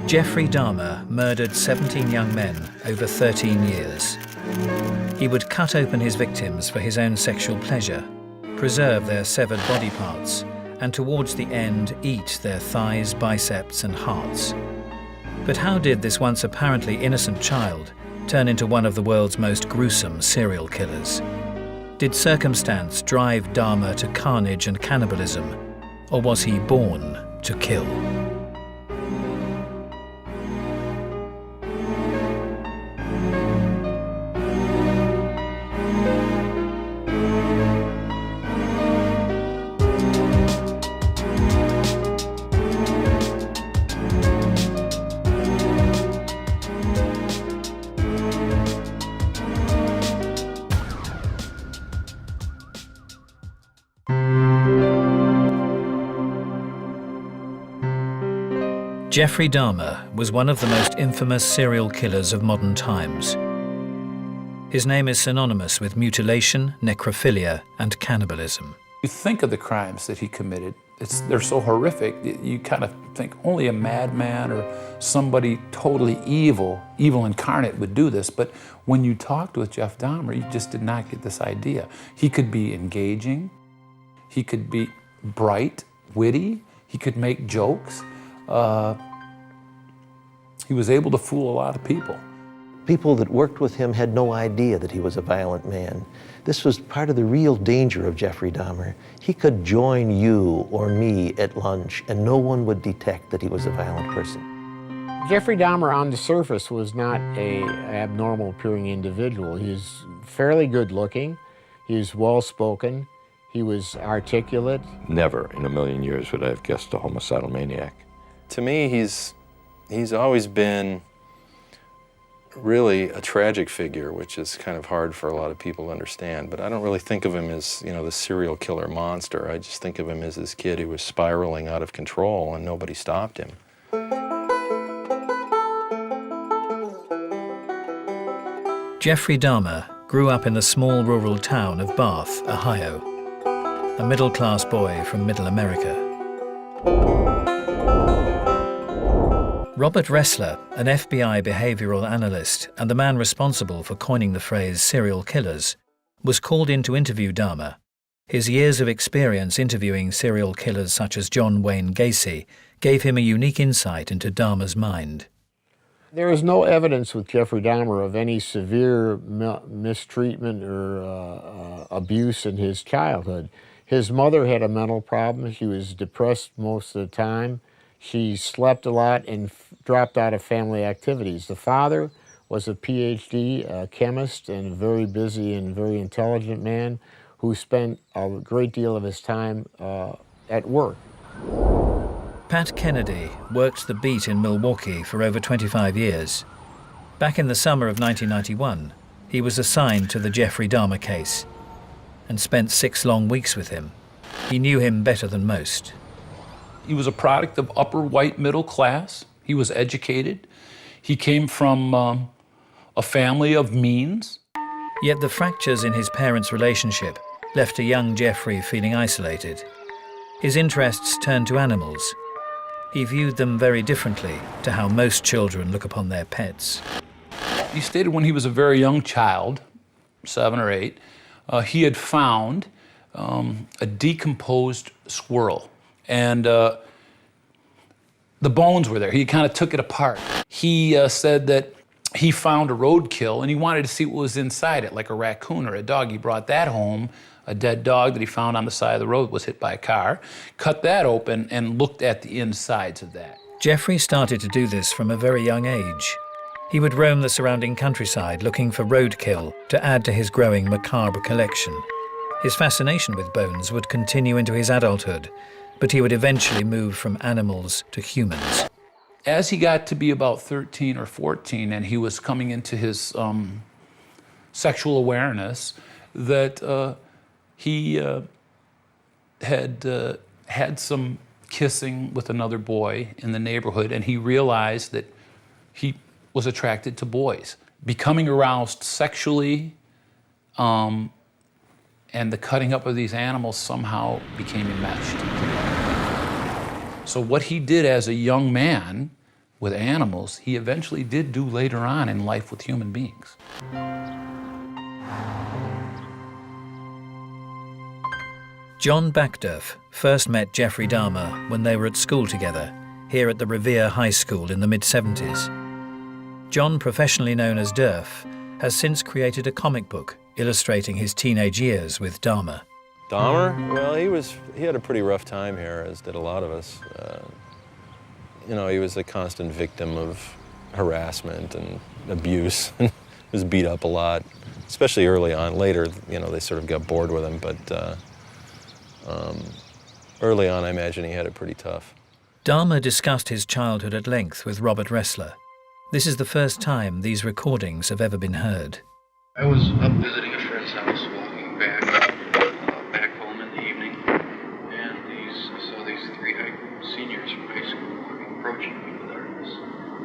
Jeffrey Dahmer murdered 17 young men over 13 years. He would cut open his victims for his own sexual pleasure, preserve their severed body parts, and towards the end eat their thighs, biceps, and hearts. But how did this once apparently innocent child turn into one of the world's most gruesome serial killers? Did circumstance drive Dahmer to carnage and cannibalism, or was he born to kill? Jeffrey Dahmer was one of the most infamous serial killers of modern times. His name is synonymous with mutilation, necrophilia, and cannibalism. You think of the crimes that he committed, they're so horrific, you kind of think only a madman or somebody totally evil incarnate would do this. But when you talked with Jeff Dahmer, you just did not get this idea. He could be engaging, he could be bright, witty, he could make jokes. He was able to fool a lot of people. People that worked with him had no idea that he was a violent man. This was part of the real danger of Jeffrey Dahmer. He could join you or me at lunch and no one would detect that he was a violent person. Jeffrey Dahmer on the surface was not an abnormal appearing individual. He was fairly good looking, he was well spoken, he was articulate. Never in a million years would I have guessed a homicidal maniac. To me, he's always been really a tragic figure, which is kind of hard for a lot of people to understand. But I don't really think of him as, the serial killer monster. I just think of him as this kid who was spiraling out of control and nobody stopped him. Jeffrey Dahmer grew up in the small rural town of Bath, Ohio, a middle-class boy from Middle America. Robert Ressler, an FBI behavioral analyst and the man responsible for coining the phrase serial killers, was called in to interview Dahmer. His years of experience interviewing serial killers such as John Wayne Gacy gave him a unique insight into Dahmer's mind. There is no evidence with Jeffrey Dahmer of any severe mistreatment or abuse in his childhood. His mother had a mental problem. She was depressed most of the time. She slept a lot and dropped out of family activities. The father was a PhD chemist and a very busy and very intelligent man who spent a great deal of his time at work. Pat Kennedy worked the beat in Milwaukee for over 25 years. Back in the summer of 1991, he was assigned to the Jeffrey Dahmer case and spent 6 long weeks with him. He knew him better than most. He was a product of upper white middle class. He was educated. He came from a family of means. Yet the fractures in his parents' relationship left a young Jeffrey feeling isolated. His interests turned to animals. He viewed them very differently to how most children look upon their pets. He stated when he was a very young child, 7 or 8, he had found a decomposed squirrel. And the bones were there. He kind of took it apart. He said that he found a roadkill and he wanted to see what was inside it, like a raccoon or a dog. He brought that home. A dead dog that he found on the side of the road was hit by a car, cut that open and looked at the insides of that. Jeffrey started to do this from a very young age. He would roam the surrounding countryside looking for roadkill to add to his growing macabre collection. His fascination with bones would continue into his adulthood, but he would eventually move from animals to humans. As he got to be about 13 or 14 and he was coming into his sexual awareness, that he had some kissing with another boy in the neighborhood, and he realized that he was attracted to boys. Becoming aroused sexually, and the cutting up of these animals somehow became enmeshed. So what he did as a young man with animals, he eventually did do later on in life with human beings. John Backdurf first met Jeffrey Dahmer when they were at school together, here at the Revere High School in the mid-70s. John, professionally known as Durf, has since created a comic book illustrating his teenage years with Dahmer. Dahmer? Well, he had a pretty rough time here, as did a lot of us. You know, he was a constant victim of harassment and abuse. He was beat up a lot, especially early on. Later, you know, they sort of got bored with him, but early on, I imagine he had it pretty tough. Dahmer discussed his childhood at length with Robert Ressler. This is the first time these recordings have ever been heard. I was up visiting a friend's house, walking back home in the evening, and I saw these three seniors from high school approaching me in the darkness.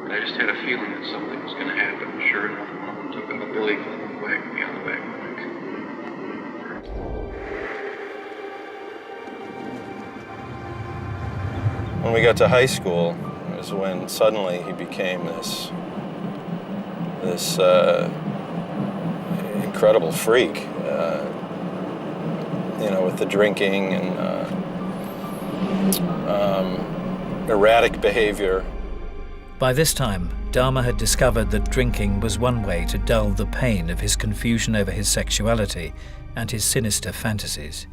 And I just had a feeling that something was going to happen. Sure enough, one of them took up a billy club and whacked me on the back of the neck. When we got to high school, it was when suddenly he became this incredible freak, you know, with the drinking and erratic behavior. By this time, Dahmer had discovered that drinking was one way to dull the pain of his confusion over his sexuality and his sinister fantasies.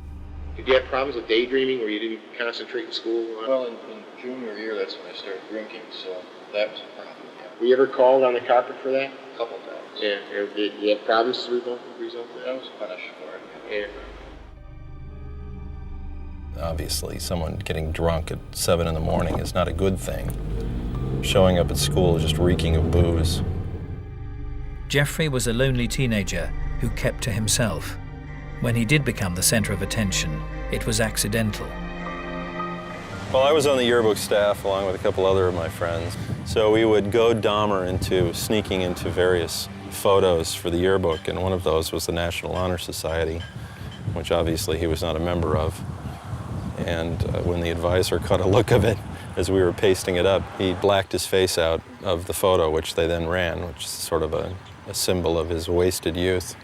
Did you have problems with daydreaming where you didn't concentrate in school? Well, in junior year, that's when I started drinking, so that was a problem, yeah. Were you ever called on the carpet for that? A couple times. Yeah. Did you have problems as a result of that? I was punished for it. Yeah. Obviously, someone getting drunk at 7 in the morning is not a good thing. Showing up at school just reeking of booze. Jeffrey was a lonely teenager who kept to himself. When he did become the center of attention, it was accidental. Well, I was on the yearbook staff along with a couple other of my friends. So we would goad Dahmer into sneaking into various photos for the yearbook, and one of those was the National Honor Society, which obviously he was not a member of. And when the advisor caught a look of it as we were pasting it up, he blacked his face out of the photo, which they then ran, which is sort of a symbol of his wasted youth.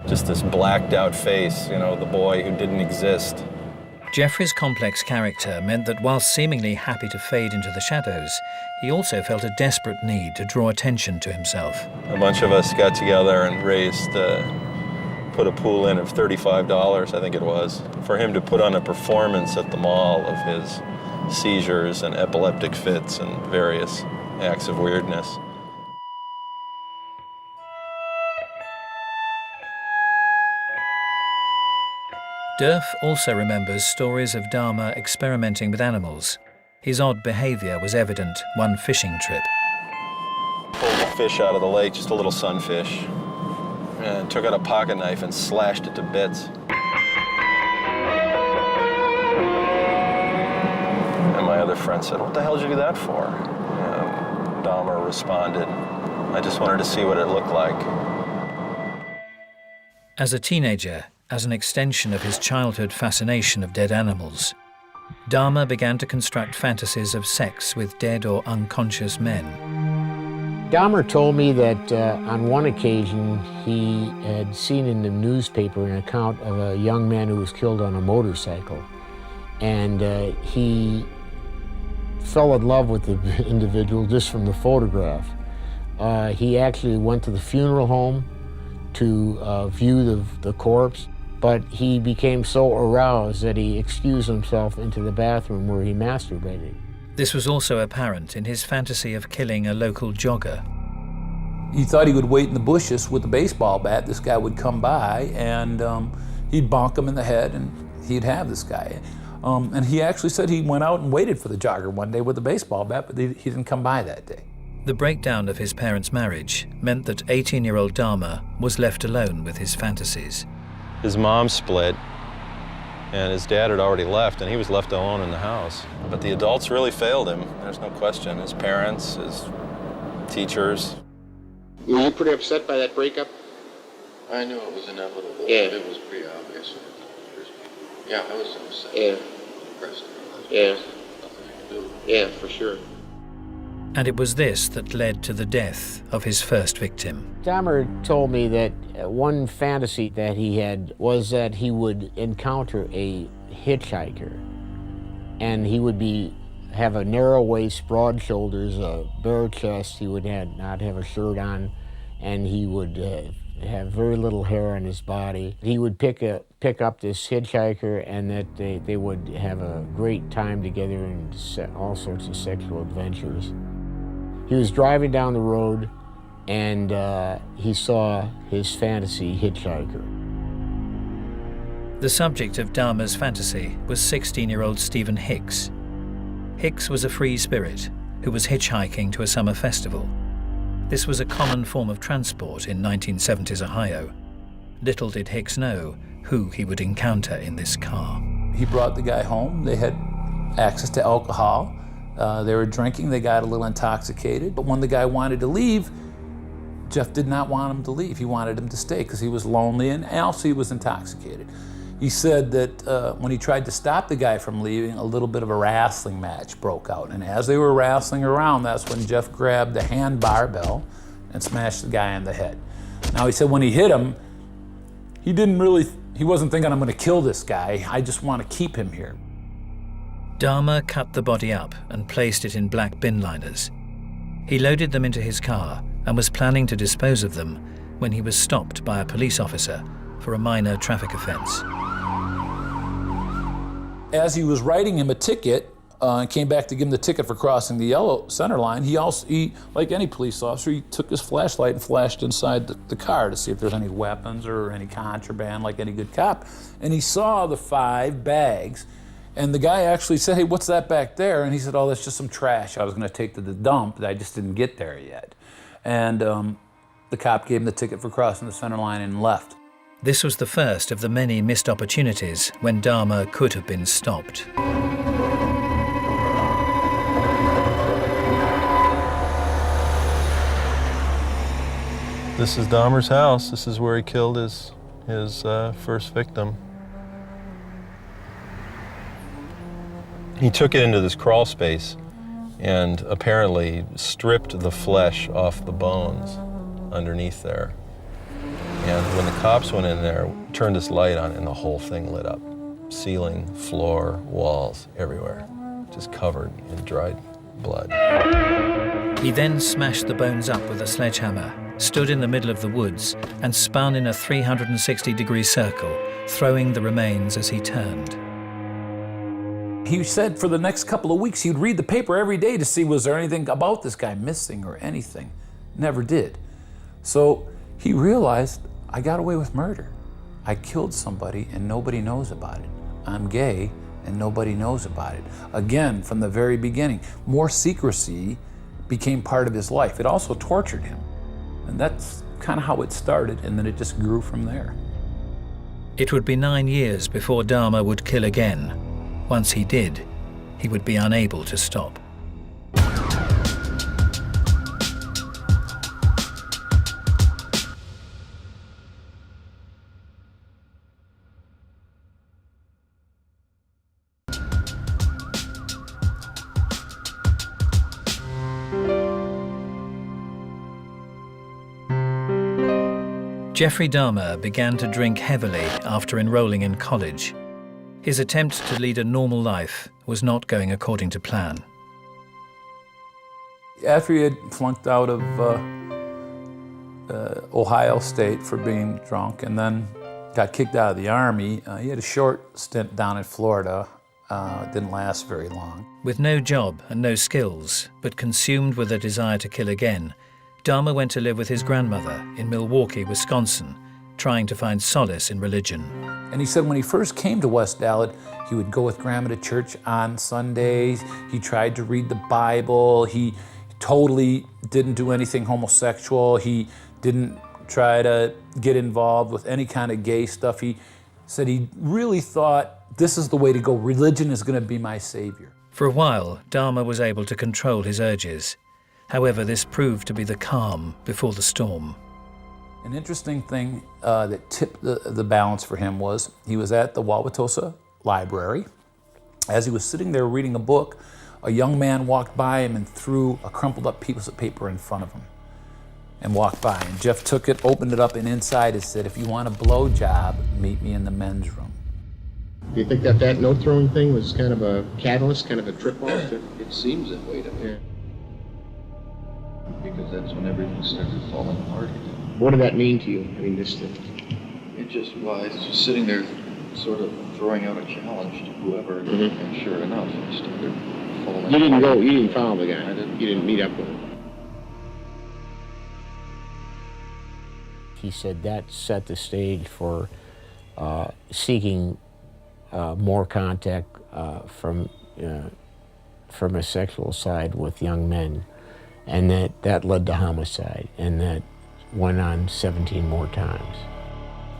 Just this blacked out face, you know, the boy who didn't exist. Jeffrey's complex character meant that while seemingly happy to fade into the shadows, he also felt a desperate need to draw attention to himself. A bunch of us got together and put a pool in of $35, I think it was, for him to put on a performance at the mall of his seizures and epileptic fits and various acts of weirdness. Durf also remembers stories of Dahmer experimenting with animals. His odd behavior was evident one fishing trip. Pulled a fish out of the lake, just a little sunfish, and took out a pocket knife and slashed it to bits. And my other friend said, "What the hell did you do that for?" And Dahmer responded, "I just wanted to see what it looked like." As a teenager, as an extension of his childhood fascination of dead animals, Dahmer began to construct fantasies of sex with dead or unconscious men. Dahmer told me that on one occasion he had seen in the newspaper an account of a young man who was killed on a motorcycle. And he fell in love with the individual just from the photograph. He actually went to the funeral home to view the corpse, but he became so aroused that he excused himself into the bathroom where he masturbated. This was also apparent in his fantasy of killing a local jogger. He thought he would wait in the bushes with a baseball bat. This guy would come by and he'd bonk him in the head and he'd have this guy. And he actually said he went out and waited for the jogger one day with a baseball bat, but he didn't come by that day. The breakdown of his parents' marriage meant that 18-year-old Dahmer was left alone with his fantasies. His mom split, and his dad had already left, and he was left alone in the house. But the adults really failed him, there's no question. His parents, his teachers. Were you pretty upset by that breakup? I knew it was inevitable. Yeah. It was pretty obvious. Yeah, I was upset. Yeah. Depressed. Yeah. Nothing to do. Yeah, for sure. And it was this that led to the death of his first victim. Dahmer told me that one fantasy that he had was that he would encounter a hitchhiker, and he would have a narrow waist, broad shoulders, a bare chest. He would not have a shirt on, and he would have very little hair on his body. He would pick up this hitchhiker, and that they would have a great time together and all sorts of sexual adventures. He was driving down the road, and he saw his fantasy hitchhiker. The subject of Dahmer's fantasy was 16-year-old Stephen Hicks. Hicks was a free spirit who was hitchhiking to a summer festival. This was a common form of transport in 1970s Ohio. Little did Hicks know who he would encounter in this car. He brought the guy home. They had access to alcohol. They were drinking. They got a little intoxicated. But when the guy wanted to leave, Jeff did not want him to leave. He wanted him to stay because he was lonely, and also he was intoxicated. He said that when he tried to stop the guy from leaving, a little bit of a wrestling match broke out. And as they were wrestling around, that's when Jeff grabbed the hand barbell and smashed the guy on the head. Now, he said when he hit him, he wasn't thinking, I'm going to kill this guy. I just want to keep him here. Dahmer cut the body up and placed it in black bin liners. He loaded them into his car and was planning to dispose of them when he was stopped by a police officer for a minor traffic offense. As he was writing him a ticket, and came back to give him the ticket for crossing the yellow center line, he, like any police officer, he took his flashlight and flashed inside the car to see if there's any weapons or any contraband, like any good cop. And he saw the 5 bags, and the guy actually said, hey, what's that back there? And he said, oh, that's just some trash I was gonna take to the dump, I just didn't get there yet. And the cop gave him the ticket for crossing the center line and left. This was the first of the many missed opportunities when Dahmer could have been stopped. This is Dahmer's house. This is where he killed his first victim. He took it into this crawl space and apparently stripped the flesh off the bones underneath there. And when the cops went in there, turned this light on, and the whole thing lit up. Ceiling, floor, walls, everywhere, just covered in dried blood. He then smashed the bones up with a sledgehammer, stood in the middle of the woods, and spun in a 360-degree circle, throwing the remains as he turned. He said for the next couple of weeks he'd read the paper every day to see was there anything about this guy missing or anything. Never did. So he realized, I got away with murder. I killed somebody and nobody knows about it. I'm gay and nobody knows about it. Again, from the very beginning, more secrecy became part of his life. It also tortured him. And that's kind of how it started, and then it just grew from there. It would be 9 years before Dahmer would kill again. Once he did, he would be unable to stop. Jeffrey Dahmer began to drink heavily after enrolling in college. His attempt to lead a normal life was not going according to plan. After he had flunked out of Ohio State for being drunk and then got kicked out of the Army, he had a short stint down in Florida. It didn't last very long. With no job and no skills, but consumed with a desire to kill again, Dahmer went to live with his grandmother in Milwaukee, Wisconsin, trying to find solace in religion. And he said when he first came to West Dallas, he would go with Grandma to church on Sundays. He tried to read the Bible. He totally didn't do anything homosexual. He didn't try to get involved with any kind of gay stuff. He said he really thought, this is the way to go. Religion is going to be my savior. For a while, Dahmer was able to control his urges. However, this proved to be the calm before the storm. An interesting thing that tipped the balance for him was he was at the Wauwatosa Library. As he was sitting there reading a book, a young man walked by him and threw a crumpled up piece of paper in front of him and walked by. And Jeff took it, opened it up, and inside it said, "If you want a blowjob, meet me in the men's room." Do you think that note throwing thing was kind of a catalyst, kind of a trip off? It seems that way to me. Yeah. Because that's when everything started falling apart again. What did that mean to you? I mean, this thing. I was just sitting there sort of throwing out a challenge to whoever, and sure enough, it started falling You didn't apart. go, you didn't follow the guy. I didn't. You didn't meet up with him. He said that set the stage for seeking more contact from a sexual side with young men, and that led to homicide, and that went on 17 more times.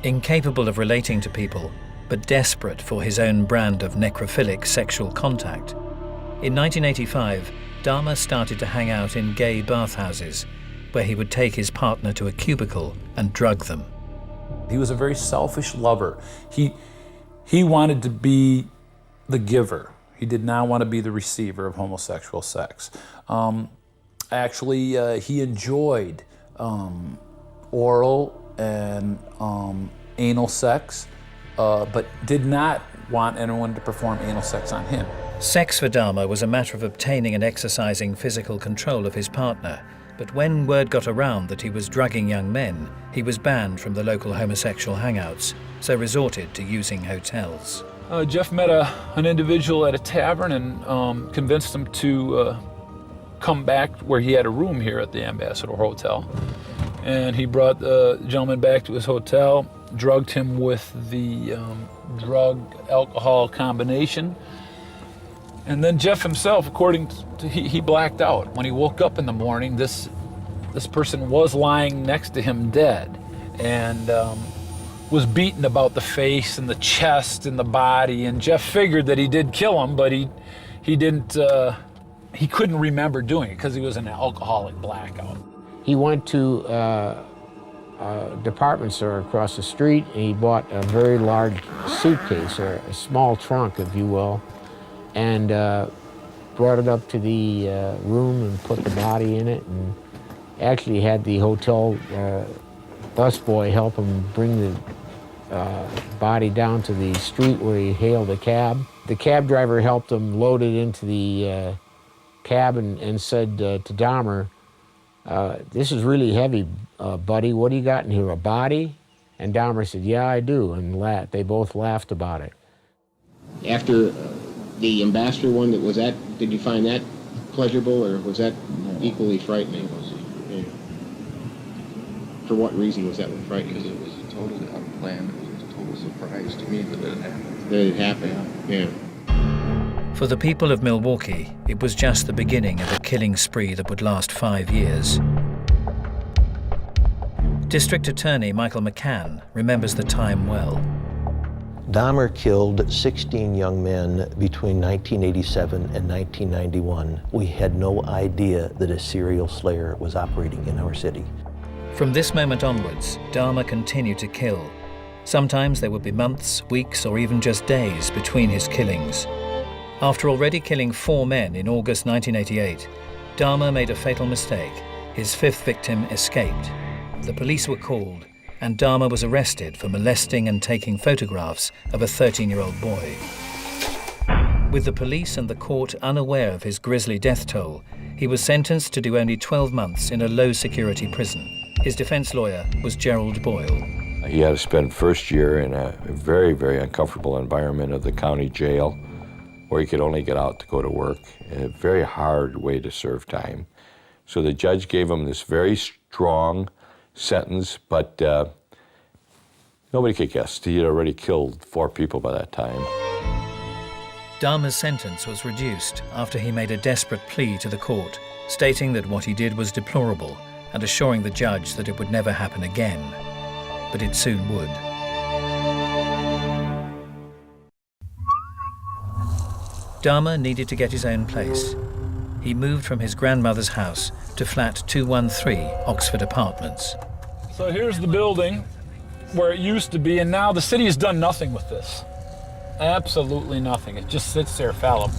Incapable of relating to people, but desperate for his own brand of necrophilic sexual contact, in 1985, Dahmer started to hang out in gay bathhouses, where he would take his partner to a cubicle and drug them. He was a very selfish lover. He wanted to be the giver. He did not want to be the receiver of homosexual sex. Actually, he enjoyed oral and anal sex, but did not want anyone to perform anal sex on him. Sex for Dahmer was a matter of obtaining and exercising physical control of his partner, but when word got around that he was drugging young men, he was banned from the local homosexual hangouts, so resorted to using hotels. Jeff met an individual at a tavern and convinced him to come back where he had a room here at the Ambassador Hotel. And he brought the gentleman back to his hotel, drugged him with the drug-alcohol combination. And then Jeff himself, according to, he blacked out. When he woke up in the morning, this person was lying next to him dead, and was beaten about the face and the chest and the body. And Jeff figured that he did kill him, but he didn't. He couldn't remember doing it because he was in an alcoholic blackout. He went to a department store across the street, and he bought a very large suitcase, or a small trunk, if you will, and brought it up to the room and put the body in it, and actually had the hotel busboy help him bring the body down to the street where he hailed a cab. The cab driver helped him load it into the cab and said to Dahmer, "This is really heavy, buddy. What do you got in here, a body?" And Dahmer said, "Yeah, I do," and they both laughed about it. After the Ambassador one, did you find that pleasurable, or was that equally frightening? Yeah. For what reason was that one frightening? Because it was totally unplanned. It was a total surprise to me that it happened. That it happened, yeah. For the people of Milwaukee, it was just the beginning of a killing spree that would last 5 years. District Attorney Michael McCann remembers the time well. Dahmer killed 16 young men between 1987 and 1991. We had no idea that a serial slayer was operating in our city. From this moment onwards, Dahmer continued to kill. Sometimes there would be months, weeks, or even just days between his killings. After already killing 4 men in August 1988, Dahmer made a fatal mistake. His 5th victim escaped. The police were called, and Dahmer was arrested for molesting and taking photographs of a 13-year-old boy. With the police and the court unaware of his grisly death toll, he was sentenced to do only 12 months in a low-security prison. His defense lawyer was Gerald Boyle. He had to spend first year in a very, very uncomfortable environment of the county jail, where he could only get out to go to work, a very hard way to serve time. So the judge gave him this very strong sentence, but nobody could guess. He had already killed 4 people by that time. Dahmer's sentence was reduced after he made a desperate plea to the court, stating that what he did was deplorable and assuring the judge that it would never happen again. But it soon would. Dahmer needed to get his own place. He moved from his grandmother's house to flat 213 Oxford Apartments. So here's the building where it used to be, and now the city has done nothing with this. Absolutely nothing. It just sits there fallow.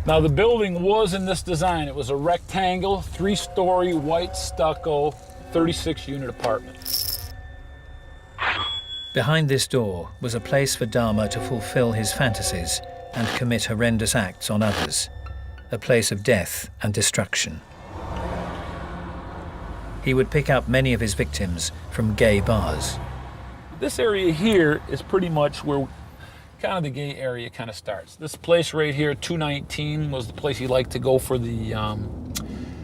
Now the building was in this design. It was a rectangle, 3-story, white stucco, 36-unit apartment. Behind this door was a place for Dahmer to fulfill his fantasies and commit horrendous acts on others, a place of death and destruction. He would pick up many of his victims from gay bars. This area here is pretty much where kind of the gay area kind of starts. This place right here, 219, was the place he liked to go for the,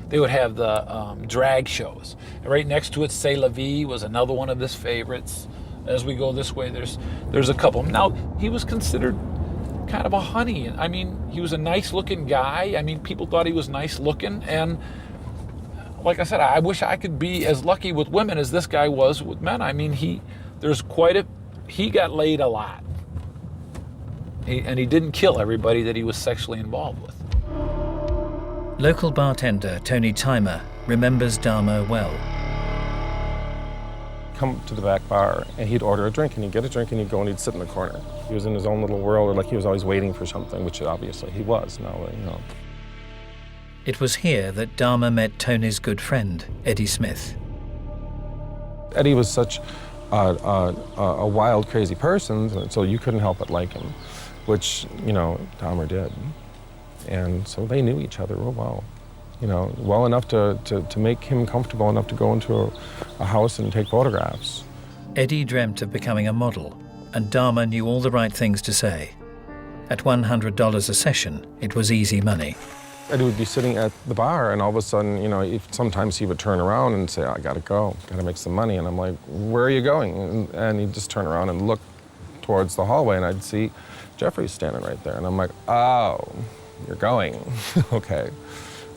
they would have the drag shows. And right next to it, C'est La Vie was another one of his favorites. As we go this way, there's a couple. Now, he was considered kind of a honey. I mean, he was a nice looking guy. I mean, people thought he was nice looking. And like I said, I wish I could be as lucky with women as this guy was with men. I mean, he got laid a lot. And he didn't kill everybody that he was sexually involved with. Local bartender Tony Dahmer remembers Dahmer well. Come to the back bar and he'd order a drink and he'd get a drink and he'd go and he'd sit in the corner. He was in his own little world, or like he was always waiting for something, which obviously he was. Now, you know. It was here that Dahmer met Tony's good friend, Eddie Smith. Eddie was such a wild, crazy person, so you couldn't help but like him, which, you know, Dahmer did. And so they knew each other real well. You know, well enough to make him comfortable enough to go into a house and take photographs. Eddie dreamt of becoming a model, and Dahmer knew all the right things to say. At $100 a session, it was easy money. Eddie would be sitting at the bar, and all of a sudden, you know, sometimes he would turn around and say, I gotta go, gotta make some money. And I'm like, where are you going? And he'd just turn around and look towards the hallway, and I'd see Jeffrey standing right there. And I'm like, oh, you're going, okay.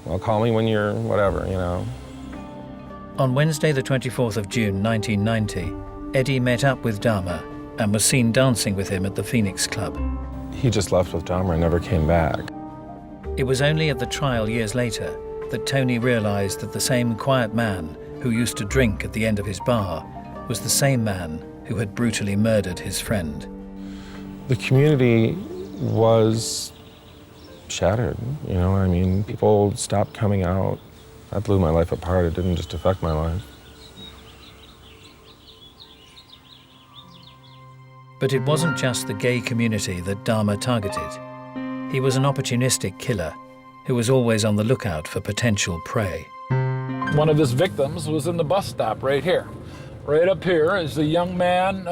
Well, call me when you're whatever, you know. On Wednesday, the 24th of June, 1990, Eddie met up with Dahmer and was seen dancing with him at the Phoenix Club. He just left with Dahmer and never came back. It was only at the trial years later that Tony realized that the same quiet man who used to drink at the end of his bar was the same man who had brutally murdered his friend. The community was shattered, you know, I mean, people stopped coming out. That blew my life apart. It didn't just affect my life. But it wasn't just the gay community that Dahmer targeted. He was an opportunistic killer who was always on the lookout for potential prey. One of his victims was in the bus stop right here. Right up here is a young man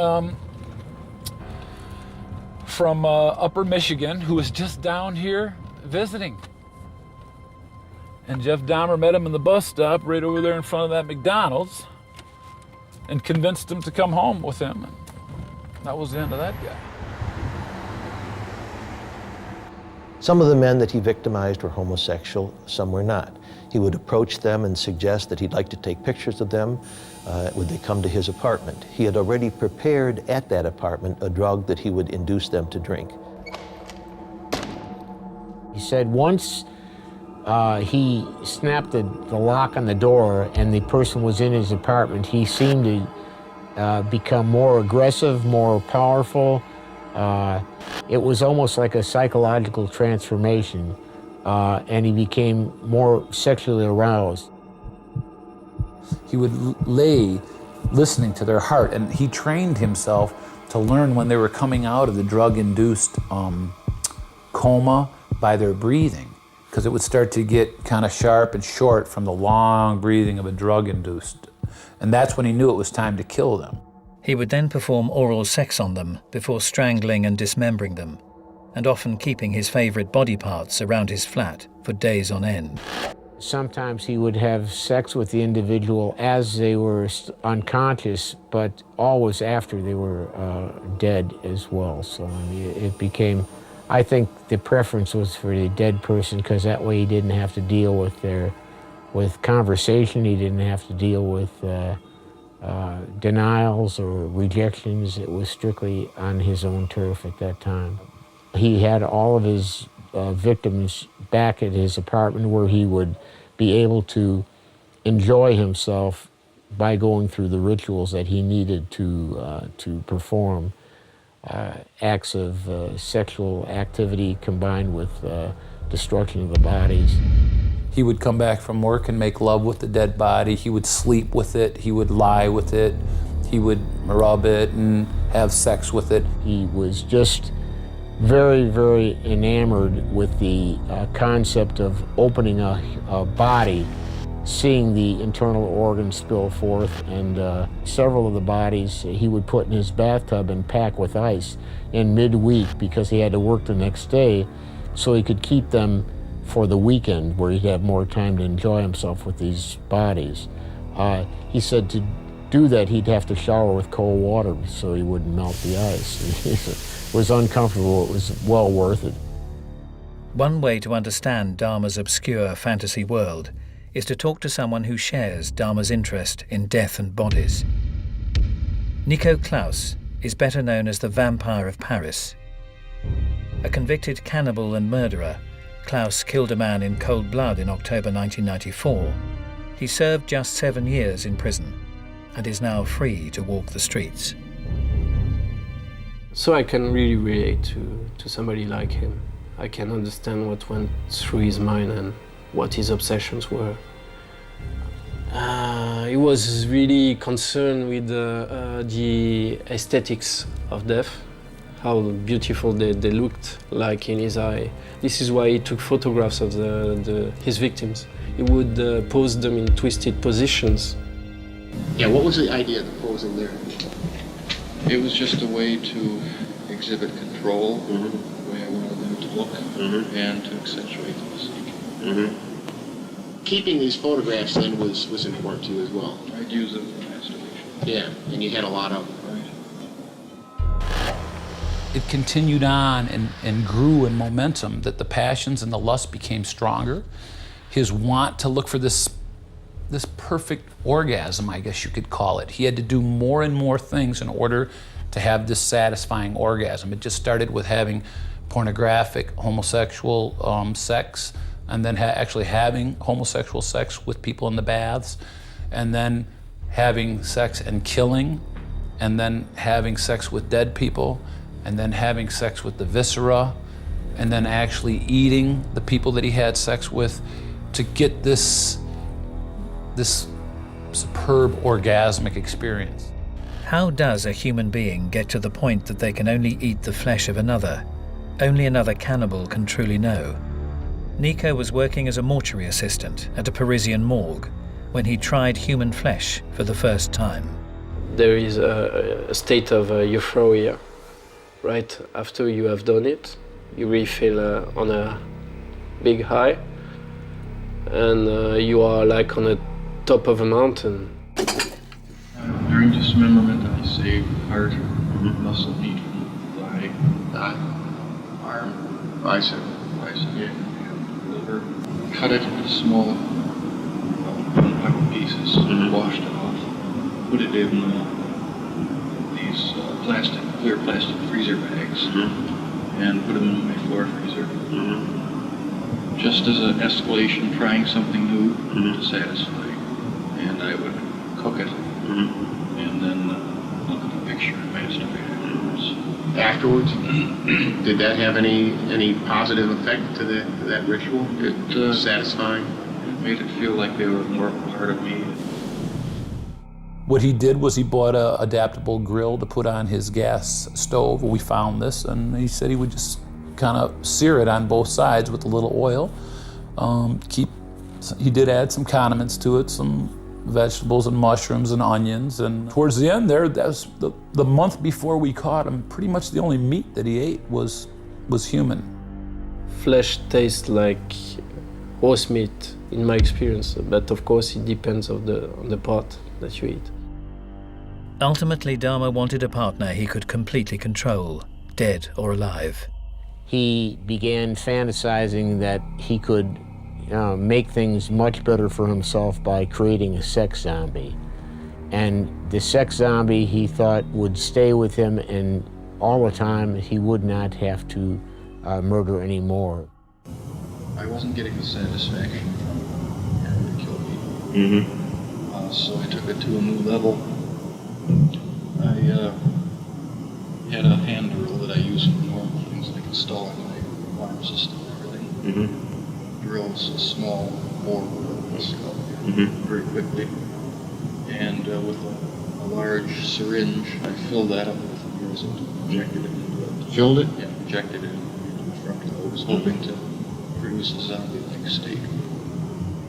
from Upper Michigan who was just down here visiting. And Jeff Dahmer met him in the bus stop right over there in front of that McDonald's and convinced him to come home with him. And that was the end of that guy. Some of the men that he victimized were homosexual, some were not. He would approach them and suggest that he'd like to take pictures of them. Would they come to his apartment? He had already prepared at that apartment a drug that he would induce them to drink. He said once he snapped the lock on the door and the person was in his apartment, he seemed to become more aggressive, more powerful. It was almost like a psychological transformation, and he became more sexually aroused. He would lay listening to their heart, and he trained himself to learn when they were coming out of the drug-induced coma by their breathing, because it would start to get kind of sharp and short from the long breathing of a drug-induced. And that's when he knew it was time to kill them. He would then perform oral sex on them before strangling and dismembering them, and often keeping his favorite body parts around his flat for days on end. Sometimes he would have sex with the individual as they were unconscious, but always after they were dead as well. So I mean, it became, I think the preference was for the dead person, because that way he didn't have to deal with conversation, he didn't have to deal with denials or rejections. It was strictly on his own turf at that time. He had all of his victims back at his apartment, where he would be able to enjoy himself by going through the rituals that he needed to perform. Acts of sexual activity combined with destruction of the bodies. He would come back from work and make love with the dead body. He would sleep with it. He would lie with it. He would rub it and have sex with it. He was just very, very enamored with the concept of opening a body, seeing the internal organs spill forth, and several of the bodies he would put in his bathtub and pack with ice in midweek because he had to work the next day, so he could keep them for the weekend where he'd have more time to enjoy himself with these bodies. He said to do that he'd have to shower with cold water so he wouldn't melt the ice. It was uncomfortable, it was well worth it. One way to understand Dahmer's obscure fantasy world is to talk to someone who shares Dahmer's interest in death and bodies. Nico Klaus is better known as the Vampire of Paris. A convicted cannibal and murderer, Klaus killed a man in cold blood in October 1994. He served just 7 years in prison and is now free to walk the streets. So I can really relate to somebody like him. I can understand what went through his mind and what his obsessions were. He was really concerned with the aesthetics of death, how beautiful they looked like in his eye. This is why he took photographs of his victims. He would pose them in twisted positions. Yeah, what was the idea of the posing there? It was just a way to exhibit control, the way I wanted them to look, and to accentuate the physique. Keeping these photographs then was important to you as well. I'd use them for masturbation. Yeah, and you had a lot of them. Right. It continued on and grew in momentum, that the passions and the lust became stronger. His want to look for this perfect orgasm, I guess you could call it. He had to do more and more things in order to have this satisfying orgasm. It just started with having pornographic homosexual sex, and then actually having homosexual sex with people in the baths, and then having sex and killing, and then having sex with dead people, and then having sex with the viscera, and then actually eating the people that he had sex with to get this superb orgasmic experience. How does a human being get to the point that they can only eat the flesh of another? Only another cannibal can truly know. Nico was working as a mortuary assistant at a Parisian morgue when he tried human flesh for the first time. There is a state of euphoria, right? After you have done it, you really feel on a big high, and you are like on the top of a mountain. During dismemberment, I saved heart, muscle meat from thigh, arm, bicep, liver, cut it into small pieces, washed it off, put it in these clear plastic freezer bags, and put them in my floor freezer. Just as an escalation, trying something new to satisfy. And I would cook it, and then look at the picture and masturbate Afterwards? Did that have any positive effect to that ritual? It satisfying? It made it feel like they were more part of me. What he did was he bought an adaptable grill to put on his gas stove. We found this, and he said he would just kind of sear it on both sides with a little oil. He did add some condiments to it, some vegetables and mushrooms and onions, and towards the end there, that was the month before we caught him, pretty much the only meat that he ate was human. Flesh tastes like horse meat in my experience, but of course it depends on the part that you eat. Ultimately, Dahmer wanted a partner he could completely control, dead or alive. He began fantasizing that he could make things much better for himself by creating a sex zombie. And the sex zombie, he thought, would stay with him, and all the time he would not have to murder anymore. I wasn't getting the satisfaction from having to kill people. So I took it to a new level. I had a hand drill that I used for normal things like installing my alarm system and everything. drills a small bore in the skull very quickly. And with a large syringe, I filled that up with the resin, injected it into it. Filled it? Yeah, injected it into the front lobe, hoping to produce a zombie-like state.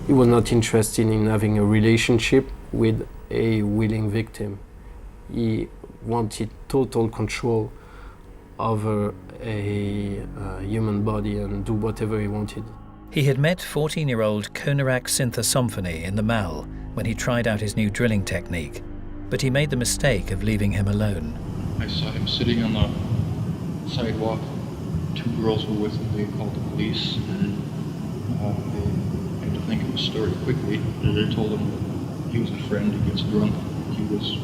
He was not interested in having a relationship with a willing victim. He wanted total control over a human body and do whatever he wanted. He had met 14-year-old Konarak Synthosymphony in the Mall when he tried out his new drilling technique, but he made the mistake of leaving him alone. I saw him sitting on the sidewalk. 2 girls were with him. They called the police. They had to think of a story quickly. They told him that he was a friend. He gets drunk. He was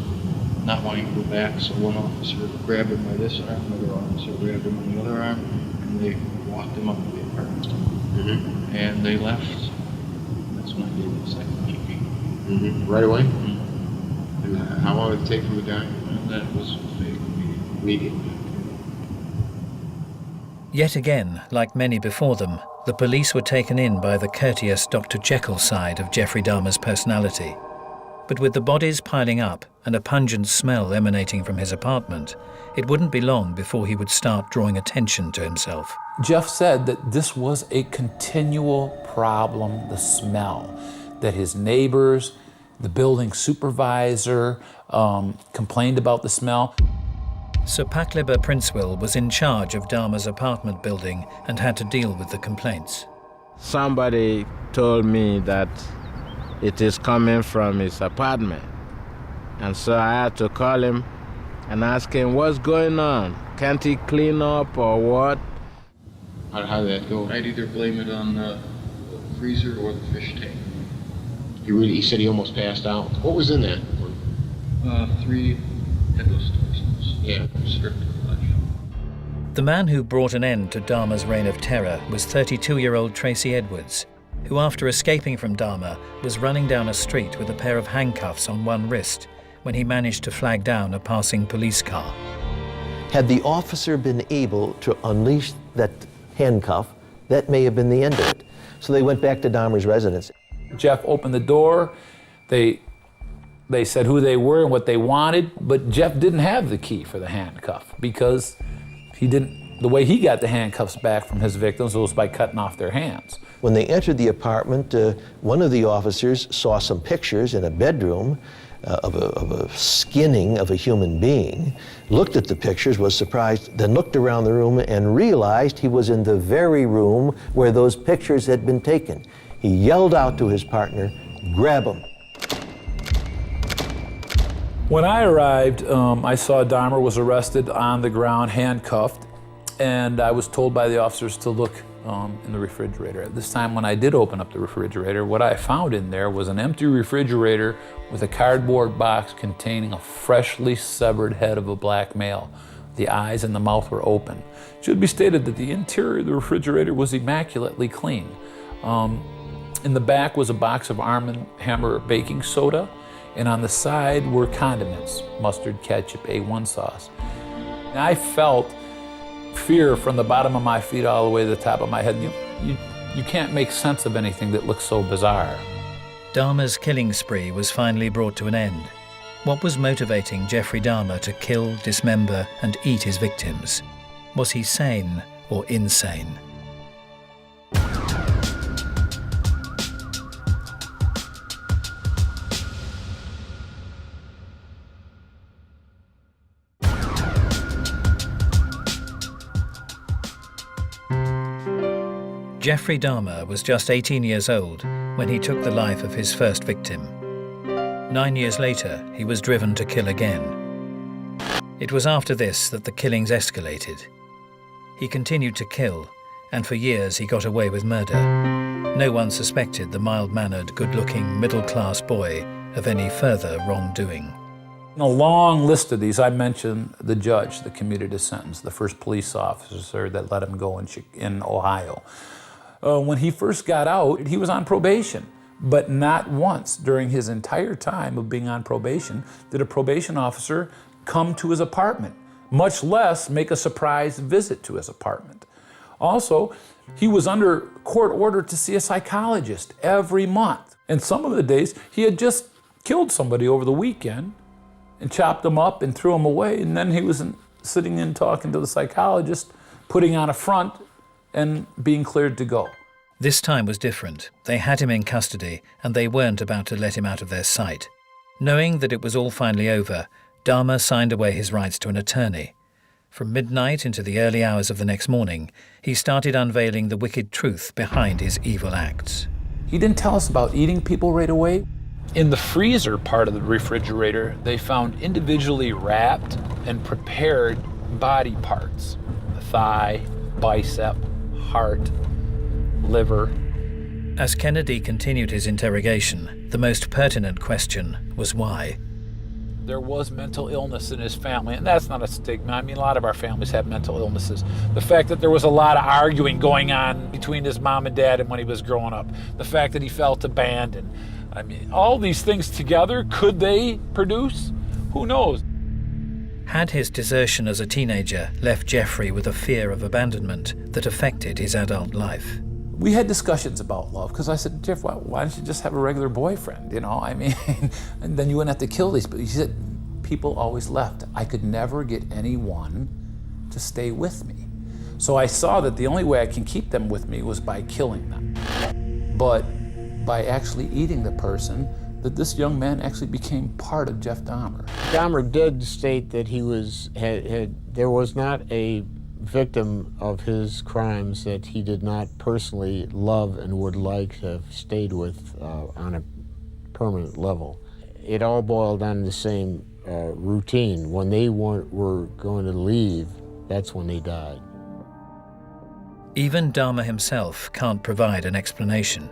not wanting to go back, so one officer grabbed him by this arm, another officer grabbed him on the other arm, and they walked him up to the apartment. And they left. That's when I gave the second GP. Right away? And how long did it take from the guy? And that was Immediate. Yet again, like many before them, the police were taken in by the courteous Dr. Jekyll side of Jeffrey Dahmer's personality. But with the bodies piling up and a pungent smell emanating from his apartment, it wouldn't be long before he would start drawing attention to himself. Jeff said that this was a continual problem, the smell, that his neighbors, the building supervisor complained about the smell. Sir Packliber Princewill was in charge of Dahmer's apartment building and had to deal with the complaints. Somebody told me that it is coming from his apartment. And so I had to call him and ask him what's going on. Can't he clean up or what? How did that go? I'd either blame it on the freezer or the fish tank. He said he almost passed out. What was in that? 3 headless torsos. Yeah. Stripped of flesh. The man who brought an end to Dahmer's reign of terror was 32-year-old Tracy Edwards, who after escaping from Dahmer was running down a street with a pair of handcuffs on one wrist when he managed to flag down a passing police car. Had the officer been able to unleash that handcuff, that may have been the end of it. So they went back to Dahmer's residence. Jeff opened the door. They said who they were and what they wanted, but Jeff didn't have the key for the handcuff because the way he got the handcuffs back from his victims was by cutting off their hands. When they entered the apartment, one of the officers saw some pictures in a bedroom of a skinning of a human being, looked at the pictures, was surprised, then looked around the room and realized he was in the very room where those pictures had been taken. He yelled out to his partner, "Grab him." When I arrived, I saw Dahmer was arrested on the ground, handcuffed, and I was told by the officers to look in the refrigerator. At this time, when I did open up the refrigerator, what I found in there was an empty refrigerator with a cardboard box containing a freshly severed head of a black male. The eyes and the mouth were open. It should be stated that the interior of the refrigerator was immaculately clean. In the back was a box of Arm & Hammer baking soda, and on the side were condiments, mustard, ketchup, A1 sauce. And I felt fear from the bottom of my feet all the way to the top of my head. You can't make sense of anything that looks so bizarre. Dahmer's killing spree was finally brought to an end. What was motivating Jeffrey Dahmer to kill, dismember, and eat his victims? Was he sane or insane? Jeffrey Dahmer was just 18 years old when he took the life of his first victim. 9 years later, he was driven to kill again. It was after this that the killings escalated. He continued to kill, and for years he got away with murder. No one suspected the mild-mannered, good-looking, middle-class boy of any further wrongdoing. In a long list of these, I mentioned the judge that commuted his sentence, the first police officer that let him go in Ohio. When he first got out, he was on probation, but not once during his entire time of being on probation did a probation officer come to his apartment, much less make a surprise visit to his apartment. Also, he was under court order to see a psychologist every month. And some of the days, he had just killed somebody over the weekend and chopped them up and threw them away. And then he was sitting in talking to the psychologist, putting on a front and being cleared to go. This time was different. They had him in custody and they weren't about to let him out of their sight. Knowing that it was all finally over, Dahmer signed away his rights to an attorney. From midnight into the early hours of the next morning, he started unveiling the wicked truth behind his evil acts. He didn't tell us about eating people right away. In the freezer part of the refrigerator, they found individually wrapped and prepared body parts: the thigh, bicep, heart, liver. As Kennedy continued his interrogation, the most pertinent question was why. There was mental illness in his family, and that's not a stigma. I mean, a lot of our families have mental illnesses. The fact that there was a lot of arguing going on between his mom and dad and when he was growing up. The fact that he felt abandoned. I mean, all these things together, could they produce? Who knows? Had his desertion as a teenager left Jeffrey with a fear of abandonment that affected his adult life? We had discussions about love, because I said, Jeff, why don't you just have a regular boyfriend, you know? I mean, and then you wouldn't have to kill these people. He said, people always left. I could never get anyone to stay with me. So I saw that the only way I can keep them with me was by killing them. But by actually eating the person, that this young man actually became part of Jeff Dahmer. Dahmer did state that he was, there was not a victim of his crimes that he did not personally love and would like to have stayed with on a permanent level. It all boiled down to the same routine. When they were going to leave, that's when they died. Even Dahmer himself can't provide an explanation.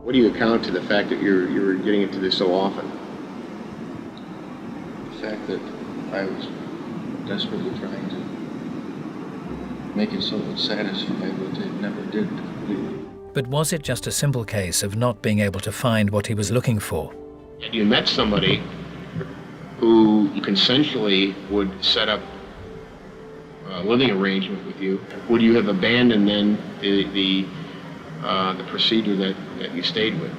What do you account to the fact that you were getting into this so often? The fact that I was desperately trying to make it so satisfied, but it never did completely. But was it just a simple case of not being able to find what he was looking for? And you met somebody who consensually would set up a living arrangement with you. Would you have abandoned then the procedure that you stayed with?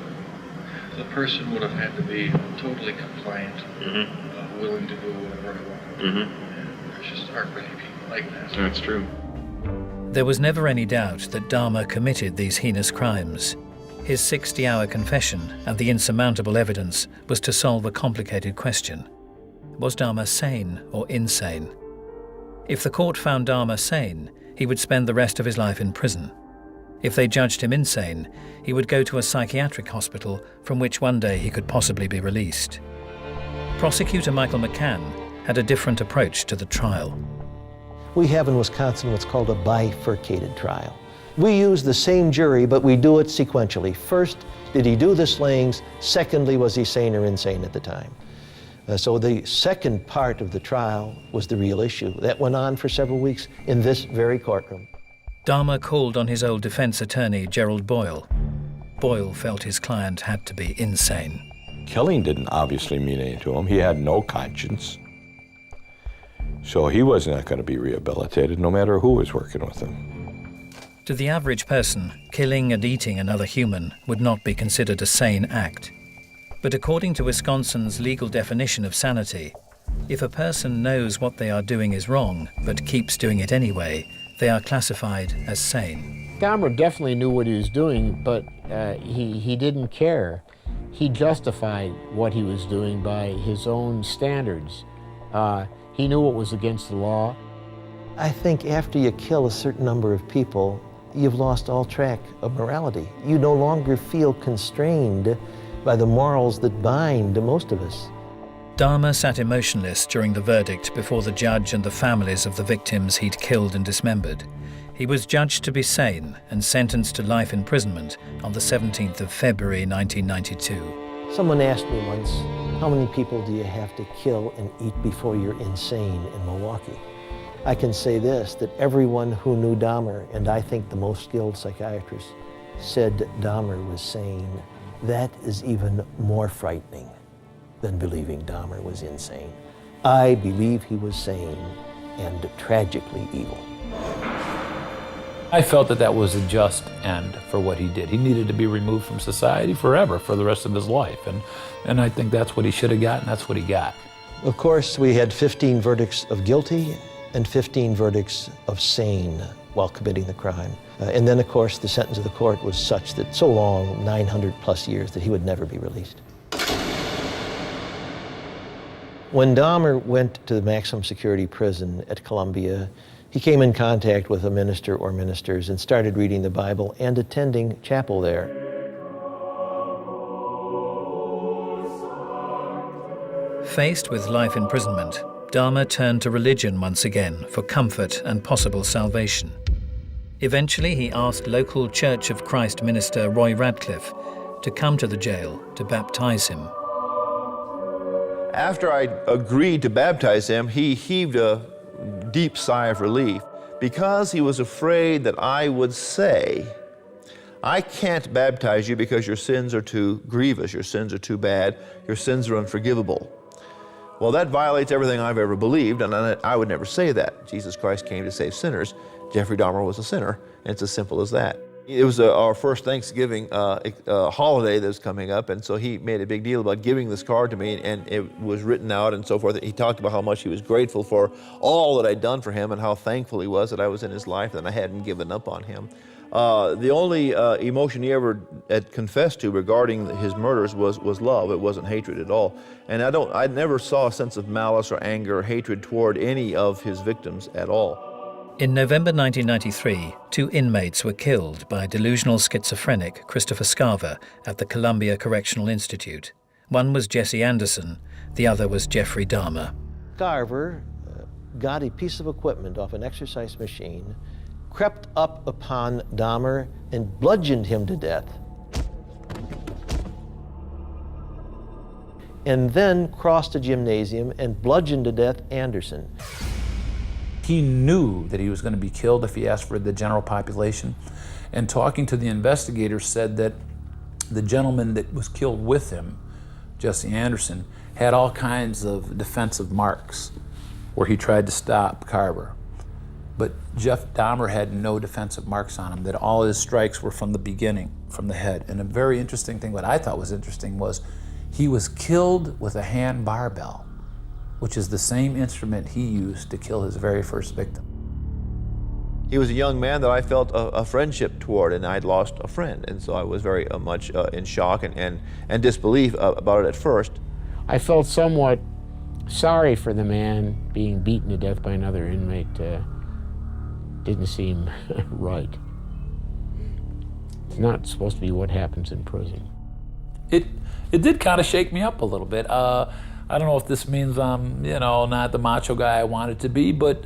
The person would have had to be totally compliant, willing to do whatever I wanted. And there's just aren't many people like that. That's true. There was never any doubt that Dahmer committed these heinous crimes. His 60-hour confession and the insurmountable evidence was to solve a complicated question. Was Dahmer sane or insane? If the court found Dahmer sane, he would spend the rest of his life in prison. If they judged him insane, he would go to a psychiatric hospital from which one day he could possibly be released. Prosecutor Michael McCann had a different approach to the trial. We have in Wisconsin what's called a bifurcated trial. We use the same jury, but we do it sequentially. First, did he do the slayings? Secondly, was he sane or insane at the time? So the second part of the trial was the real issue. That went on for several weeks in this very courtroom. Dahmer called on his old defense attorney, Gerald Boyle. Boyle felt his client had to be insane. Killing didn't obviously mean anything to him. He had no conscience. So he was not going to be rehabilitated no matter who was working with him. To the average person, killing and eating another human would not be considered a sane act. But according to Wisconsin's legal definition of sanity, if a person knows what they are doing is wrong but keeps doing it anyway, they are classified as sane. Dahmer definitely knew what he was doing, but he didn't care. He justified what he was doing by his own standards. He knew what was against the law. I think after you kill a certain number of people, you've lost all track of morality. You no longer feel constrained by the morals that bind most of us. Dahmer sat emotionless during the verdict before the judge and the families of the victims he'd killed and dismembered. He was judged to be sane and sentenced to life imprisonment on the 17th of February 1992. Someone asked me once, how many people do you have to kill and eat before you're insane in Milwaukee? I can say this, that everyone who knew Dahmer, and I think the most skilled psychiatrists, said Dahmer was sane. That is even more frightening than believing Dahmer was insane. I believe he was sane and tragically evil. I felt that that was a just end for what he did. He needed to be removed from society forever, for the rest of his life. And I think that's what he should have got, and that's what he got. Of course, we had 15 verdicts of guilty and 15 verdicts of sane while committing the crime. And then, of course, the sentence of the court was such that so long, 900 plus years, that he would never be released. When Dahmer went to the maximum security prison at Columbia, he came in contact with a minister or ministers and started reading the Bible and attending chapel there. Faced with life imprisonment, Dahmer turned to religion once again for comfort and possible salvation. Eventually, he asked local Church of Christ minister Roy Radcliffe to come to the jail to baptize him. After I agreed to baptize him, he heaved a deep sigh of relief because he was afraid that I would say, I can't baptize you because your sins are too grievous, your sins are too bad, your sins are unforgivable. Well, that violates everything I've ever believed, and I would never say that. Jesus Christ came to save sinners. Jeffrey Dahmer was a sinner, and it's as simple as that. It was our first Thanksgiving holiday that was coming up, and so he made a big deal about giving this card to me, and it was written out and so forth. He talked about how much he was grateful for all that I'd done for him and how thankful he was that I was in his life and I hadn't given up on him. The only emotion he ever had confessed to regarding his murders was love. It wasn't hatred at all. And I never saw a sense of malice or anger or hatred toward any of his victims at all. In November 1993, 2 inmates were killed by delusional schizophrenic Christopher Scarver at the Columbia Correctional Institute. One was Jesse Anderson, the other was Jeffrey Dahmer. Scarver got a piece of equipment off an exercise machine, crept up upon Dahmer, and bludgeoned him to death. And then crossed a gymnasium and bludgeoned to death Anderson. He knew that he was going to be killed if he asked for the general population. And talking to the investigators said that the gentleman that was killed with him, Jesse Anderson, had all kinds of defensive marks where he tried to stop Carver. But Jeff Dahmer had no defensive marks on him, that all his strikes were from the beginning, from the head. And a very interesting thing, what I thought was interesting, was he was killed with a hand barbell, which is the same instrument he used to kill his very first victim. He was a young man that I felt a friendship toward, and I'd lost a friend, and so I was very much in shock and disbelief about it at first. I felt somewhat sorry for the man being beaten to death by another inmate. Didn't seem right. It's not supposed to be what happens in prison. It did kind of shake me up a little bit. I don't know if this means I'm, not the macho guy I wanted to be, but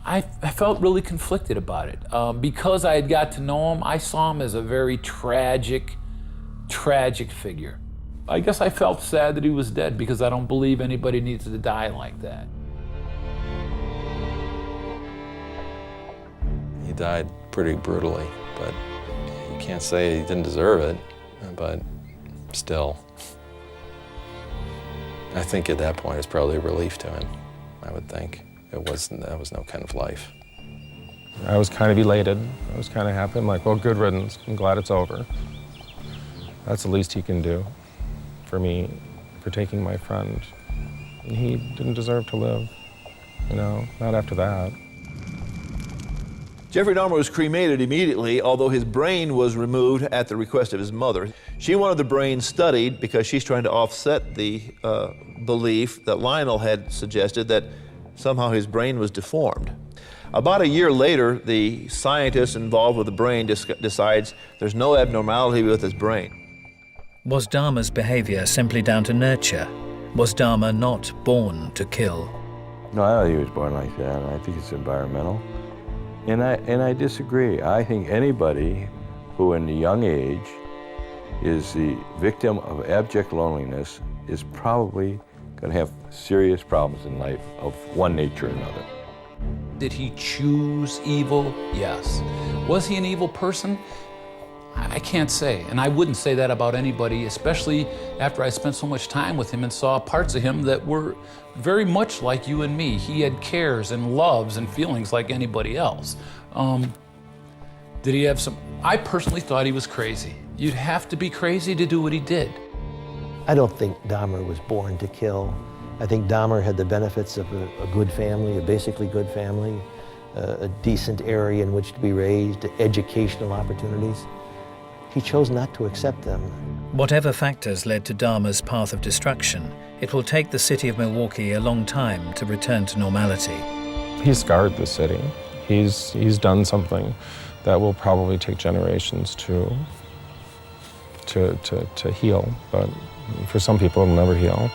I felt really conflicted about it. Because I had got to know him, I saw him as a very tragic figure. I guess I felt sad that he was dead because I don't believe anybody needs to die like that. He died pretty brutally, but you can't say he didn't deserve it, but still. I think at that point it's probably a relief to him, I would think. That was no kind of life. I was kind of elated. I was kind of happy. I'm like, well, good riddance. I'm glad it's over. That's the least he can do for me, for taking my friend. And he didn't deserve to live, not after that. Jeffrey Dahmer was cremated immediately, although his brain was removed at the request of his mother. She wanted the brain studied because she's trying to offset the belief that Lionel had suggested that somehow his brain was deformed. About a year later, the scientist involved with the brain decides there's no abnormality with his brain. Was Dahmer's behavior simply down to nurture? Was Dahmer not born to kill? No, I don't think he was born like that. I think it's environmental. And I disagree. I think anybody who in a young age is the victim of abject loneliness is probably going to have serious problems in life of one nature or another. Did he choose evil? Yes. Was he an evil person? I can't say, and I wouldn't say that about anybody, especially after I spent so much time with him and saw parts of him that were very much like you and me. He had cares and loves and feelings like anybody else. Did he have some? I personally thought he was crazy. You'd have to be crazy to do what he did. I don't think Dahmer was born to kill. I think Dahmer had the benefits of a good family, a basically good family, a decent area in which to be raised, educational opportunities. He chose not to accept them. Whatever factors led to Dahmer's path of destruction, it will take the city of Milwaukee a long time to return to normality. He scarred the city. He's done something that will probably take generations to heal, but for some people it'll never heal.